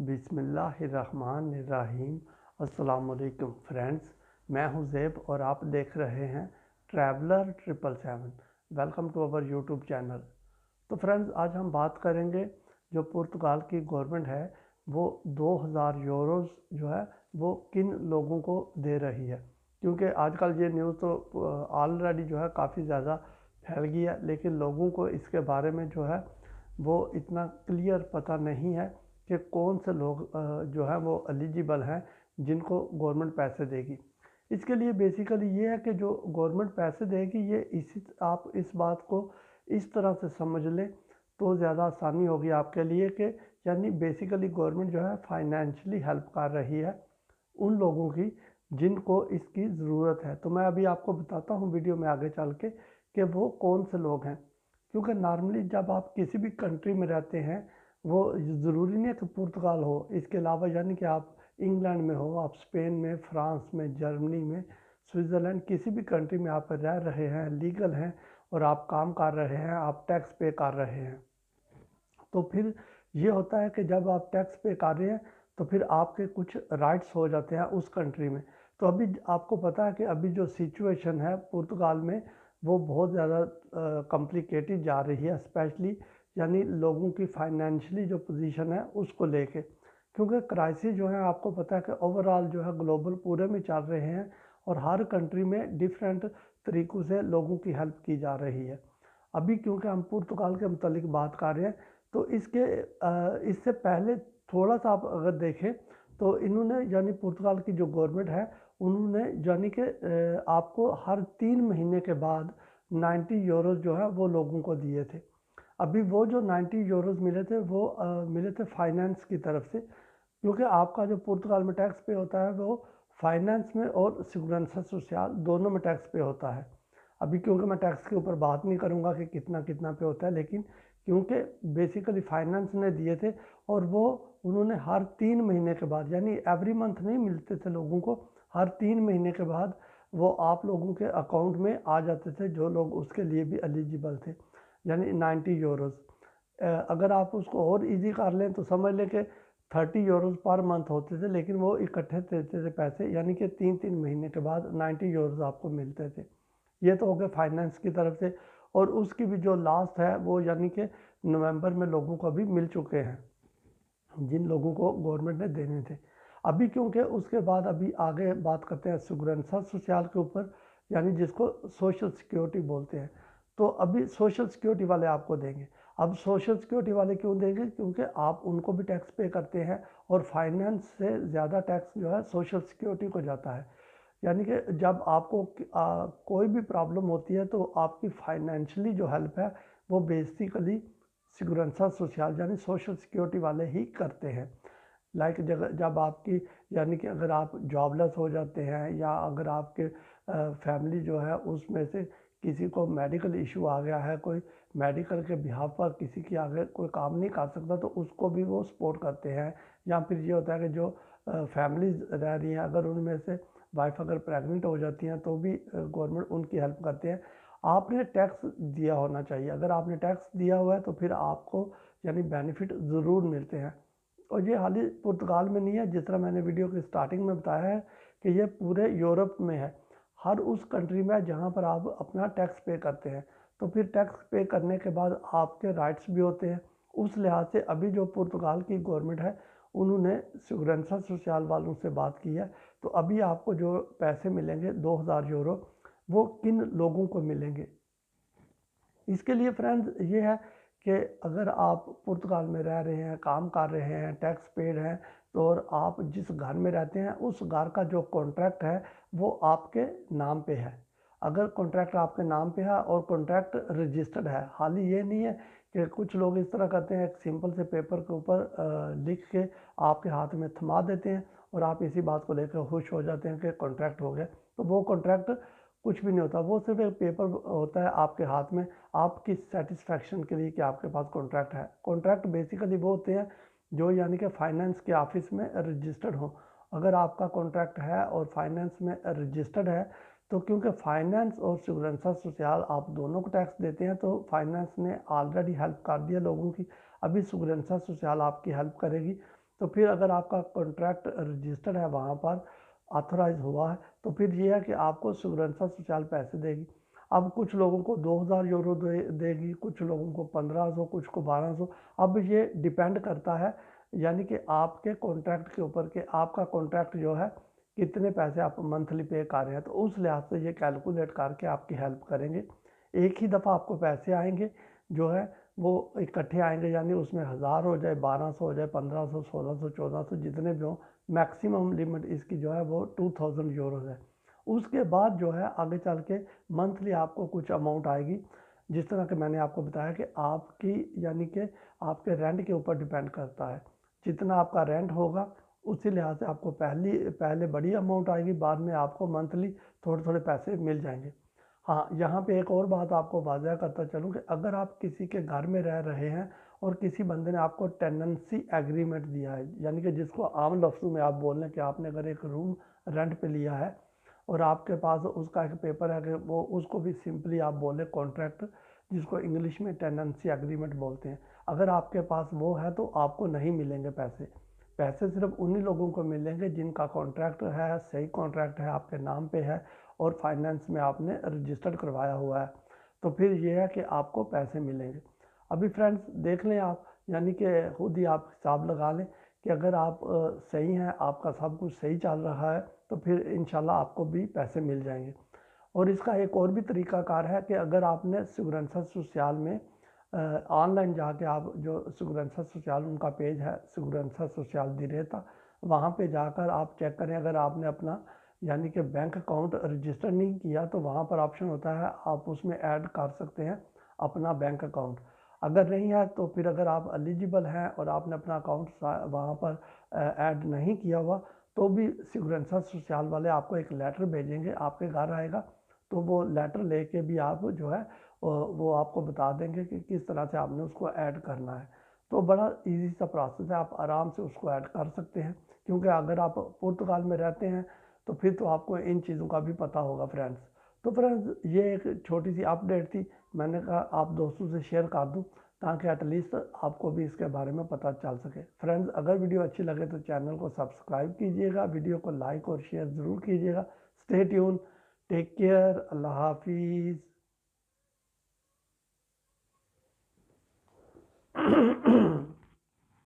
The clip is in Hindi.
बिस्मिल्लाहिर्रहमानिर्रहीम। अस्सलामुअलैकुम फ्रेंड्स, मैं हूं ज़ेब और आप देख रहे हैं traveller 777। Welcome to our YouTube channel. तो फ्रेंड्स, आज हम बात करेंगे जो पुर्तगाल की गवर्नमेंट है वो 2000 यूरोज़ जो है वो किन लोगों को दे रही है। क्योंकि आजकल ये न्यूज़ तो ऑलरेडी जो है काफ़ी ज़्यादा फैल गई है, लेकिन लोगों को इसके बारे में जो है वो इतना क्लियर पता नहीं है कि कौन से लोग जो है वो एलिजिबल हैं जिनको गवर्नमेंट पैसे देगी। इसके लिए बेसिकली ये है कि जो गवर्नमेंट पैसे देगी ये आप इस बात को इस तरह से समझ लें तो ज़्यादा आसानी होगी आपके लिए कि यानी बेसिकली गवर्नमेंट जो है फाइनेंशियली हेल्प कर रही है उन लोगों की जिनको इसकी ज़रूरत है। तो मैं अभी आपको बताता हूँ वीडियो में आगे चल के कि वो कौन से लोग हैं। क्योंकि नॉर्मली जब आप किसी भी कंट्री में रहते हैं वो ज़रूरी नहीं है कि पुर्तगाल हो, इसके अलावा यानी कि आप इंग्लैंड में हो, आप स्पेन में, फ्रांस में, जर्मनी में, स्विट्ज़रलैंड, किसी भी कंट्री में आप रह रहे हैं, लीगल हैं और आप काम कर रहे हैं, आप टैक्स पे कर रहे हैं, तो फिर ये होता है कि जब आप टैक्स पे कर रहे हैं तो फिर आपके कुछ राइट्स हो जाते हैं उस कंट्री में। तो अभी आपको पता है कि अभी जो सिचुएशन है पुर्तगाल में वो बहुत ज़्यादा कॉम्प्लिकेटेड जा रही है, स्पेशली यानी लोगों की फाइनेंशियली जो पोजीशन है उसको लेके। क्योंकि क्राइसिस जो है आपको पता है कि ओवरऑल जो है ग्लोबल पूरे में चल रहे हैं और हर कंट्री में डिफरेंट तरीक़ों से लोगों की हेल्प की जा रही है। अभी क्योंकि हम पुर्तगाल के मुतालिक बात कर रहे हैं तो इससे पहले थोड़ा सा आप अगर देखें तो इन्होंने यानी पुर्तगाल की जो गवर्नमेंट है उन्होंने यानी कि आपको हर 3 महीने के बाद 90 यूरोज़ जो है वो लोगों को दिए थे। अभी वो जो 90 यूरोज़ मिले थे वो मिले थे फाइनेंस की तरफ से। क्योंकि आपका जो पुर्तगाल में टैक्स पे होता है वो फाइनेंस में और सिगुरेंसा सोशल दोनों में टैक्स पे होता है। अभी क्योंकि मैं टैक्स के ऊपर बात नहीं करूँगा कि कितना कितना पे होता है, लेकिन क्योंकि बेसिकली फाइनेंस ने दिए थे और वो उन्होंने हर 3 महीने के बाद यानी एवरी मंथ नहीं मिलते थे लोगों को, हर 3 महीने के बाद वो आप लोगों के अकाउंट में आ जाते थे जो लोग उसके लिए भी एलिजिबल थे, यानी 90 यूरोज़। अगर आप उसको और इजी कर लें तो समझ लें कि 30 यूरोज़ पर मंथ होते थे, लेकिन वो इकट्ठे देते थे पैसे, यानी कि 3-3 महीने के बाद 90 यूरोज़ आपको मिलते थे। ये तो हो गया फाइनेंस की तरफ से। और उसकी भी जो लास्ट है वो यानी कि नवंबर में लोगों को अभी मिल चुके हैं जिन लोगों को गवर्नमेंट ने देने थे। अभी क्योंकि उसके बाद अभी आगे बात करते हैं सिगुरेंसा सोशल के ऊपर, यानी जिसको सोशल सिक्योरिटी बोलते हैं। तो अभी सोशल सिक्योरिटी वाले आपको देंगे। अब सोशल सिक्योरिटी वाले क्यों देंगे? क्योंकि आप उनको भी टैक्स पे करते हैं और फाइनेंस से ज़्यादा टैक्स जो है सोशल सिक्योरिटी को जाता है। यानी कि जब आपको कोई भी प्रॉब्लम होती है तो आपकी फाइनेंशियली जो हेल्प है वो बेसिकली सिगुरेंसा सोशल यानी सोशल सिक्योरिटी वाले ही करते हैं। लाइक जब आपकी यानी कि अगर आप जॉबलेस हो जाते हैं या अगर आपके फैमिली जो है उसमें से किसी को मेडिकल इशू आ गया है, कोई मेडिकल के बिहाफ पर किसी की आगे कोई काम नहीं कर सकता तो उसको भी वो सपोर्ट करते हैं। या फिर ये होता है कि जो फैमिलीज रह रही हैं अगर उनमें से वाइफ अगर प्रेग्नेंट हो जाती हैं तो भी गवर्नमेंट उनकी हेल्प करते हैं। आपने टैक्स दिया होना चाहिए, अगर आपने टैक्स दिया हुआ है तो फिर आपको यानी बेनिफिट ज़रूर मिलते हैं। और ये हाल ही पुर्तगाल में नहीं है, जिस तरह मैंने वीडियो की स्टार्टिंग में बताया है कि ये पूरे यूरोप में है। हर उस कंट्री में है जहाँ पर आप अपना टैक्स पे करते हैं, तो फिर टैक्स पे करने के बाद आपके राइट्स भी होते हैं। उस लिहाज से अभी जो पुर्तगाल की गवर्नमेंट है उन्होंने सिगुरेंसा सोशल वालों से बात की है। तो अभी आपको जो पैसे मिलेंगे 2000 यूरो वो किन लोगों को मिलेंगे। इसके लिए फ्रेंड्स ये है कि अगर आप पुर्तगाल में रह रहे हैं, काम कर रहे हैं, टैक्स पेड हैं, तो और आप जिस घर में रहते हैं उस घर का जो कॉन्ट्रैक्ट है वो आपके नाम पे है। अगर कॉन्ट्रैक्ट आपके नाम पे है और कॉन्ट्रैक्ट रजिस्टर्ड है, हाल ही ये नहीं है कि कुछ लोग इस तरह करते हैं, एक सिंपल से पेपर के ऊपर लिख के आपके हाथ में थमा देते हैं और आप इसी बात को लेकर खुश हो जाते हैं कि कॉन्ट्रैक्ट हो गया। तो वो कॉन्ट्रैक्ट कुछ भी नहीं होता, वो सिर्फ एक पेपर होता है आपके हाथ में आपकी सेटिस्फैक्शन के लिए कि आपके पास कॉन्ट्रैक्ट है। कॉन्ट्रैक्ट बेसिकली वो होते हैं जो यानी कि फाइनेंस के ऑफिस में रजिस्टर्ड हो। अगर आपका कॉन्ट्रैक्ट है और फाइनेंस में रजिस्टर्ड है तो क्योंकि फाइनेंस और सिगुरेंसा सोशल आप दोनों को टैक्स देते हैं तो फाइनेंस ने ऑलरेडी हेल्प कर दिया लोगों की, अभी सिगुरेंसा सोशल आपकी हेल्प करेगी। तो फिर अगर आपका कॉन्ट्रैक्ट रजिस्टर्ड है, वहाँ पर ऑथोराइज हुआ है, तो फिर ये है कि आपको सिक्योरेंसा सोशल पैसे देगी। अब कुछ लोगों को 2000 यूरो देगी, कुछ लोगों को 1500, कुछ को 1200। अब ये डिपेंड करता है यानी कि आपके कॉन्ट्रैक्ट के ऊपर कि आपका कॉन्ट्रैक्ट जो है कितने पैसे आप मंथली पे कर रहे हैं, तो उस लिहाज से ये कैलकुलेट करके आपकी हेल्प करेंगे। एक ही दफ़ा आपको पैसे आएंगे जो है वो इकट्ठे आएंगे, यानी उसमें 1000 हो जाए, 1200 हो जाए, 1500, 1600, 1400, जितने भी हों। मैक्सिमम लिमिट इसकी जो है वो 2000 यूरो है। उसके बाद जो है आगे चल के मंथली आपको कुछ अमाउंट आएगी, जिस तरह के मैंने आपको बताया कि आपकी यानी कि आपके रेंट के ऊपर डिपेंड करता है। जितना आपका रेंट होगा उसी लिहाज से आपको पहले बड़ी अमाउंट आएगी, बाद में आपको मंथली थोड़े थोड़े पैसे मिल जाएंगे। हाँ, यहाँ पे एक और बात आपको वाज़ह करता चलूँ कि अगर आप किसी के घर में रह रहे हैं और किसी बंदे ने आपको टेनेंसी एग्रीमेंट दिया है, यानी कि जिसको आम लफ्ज़ों में आप बोल लें कि आपने अगर एक रूम रेंट पे लिया है और आपके पास उसका एक पेपर है कि वो उसको भी सिंपली आप बोले कॉन्ट्रैक्ट, जिसको इंग्लिश में टेनेंसी एग्रीमेंट बोलते हैं। अगर आपके पास वो है तो आपको नहीं मिलेंगे पैसे। पैसे सिर्फ उन्हीं लोगों को मिलेंगे जिनका कॉन्ट्रैक्ट है, सही कॉन्ट्रैक्ट है, आपके नाम पे है और फाइनेंस में आपने रजिस्टर्ड करवाया हुआ है, तो फिर ये है कि आपको पैसे मिलेंगे। अभी फ्रेंड्स देख लें आप, यानी कि खुद ही आप हिसाब लगा लें कि अगर आप सही हैं, आपका सब कुछ सही चल रहा है, तो फिर इंशाल्लाह आपको भी पैसे मिल जाएंगे। और इसका एक और भी तरीकाकार है कि अगर आपने सिक्योरेंसा सोशल में ऑनलाइन जाके आप जो सिक्योरेंसा सोशल उनका पेज है सिक्योरेंसा सोशल दिरेता, वहाँ पे जाकर आप चेक करें। अगर आपने अपना यानी कि बैंक अकाउंट रजिस्टर नहीं किया तो वहाँ पर ऑप्शन होता है, आप उसमें ऐड कर सकते हैं अपना बैंक अकाउंट। अगर नहीं है तो फिर अगर आप एलिजिबल हैं और आपने अपना अकाउंट वहाँ पर ऐड नहीं किया हुआ, तो भी सिक्योरेंसा सोशल वाले आपको एक लेटर भेजेंगे, आपके घर आएगा। तो वो लेटर लेके भी आप जो है वो आपको बता देंगे कि किस तरह से आपने उसको ऐड करना है। तो बड़ा इजी सा प्रोसेस है, आप आराम से उसको ऐड कर सकते हैं। क्योंकि अगर आप पुर्तगाल में रहते हैं तो फिर तो आपको इन चीज़ों का भी पता होगा फ्रेंड्स। तो फ्रेंड्स ये एक छोटी सी अपडेट थी, मैंने कहा आप दोस्तों से शेयर कर दूं ताकि एटलीस्ट आपको भी इसके बारे में पता चल सके। फ्रेंड्स अगर वीडियो अच्छी लगे तो चैनल को सब्सक्राइब कीजिएगा, वीडियो को लाइक और शेयर ज़रूर कीजिएगा। स्टे ट्यून, टेक केयर, अल्लाह हाफिज़।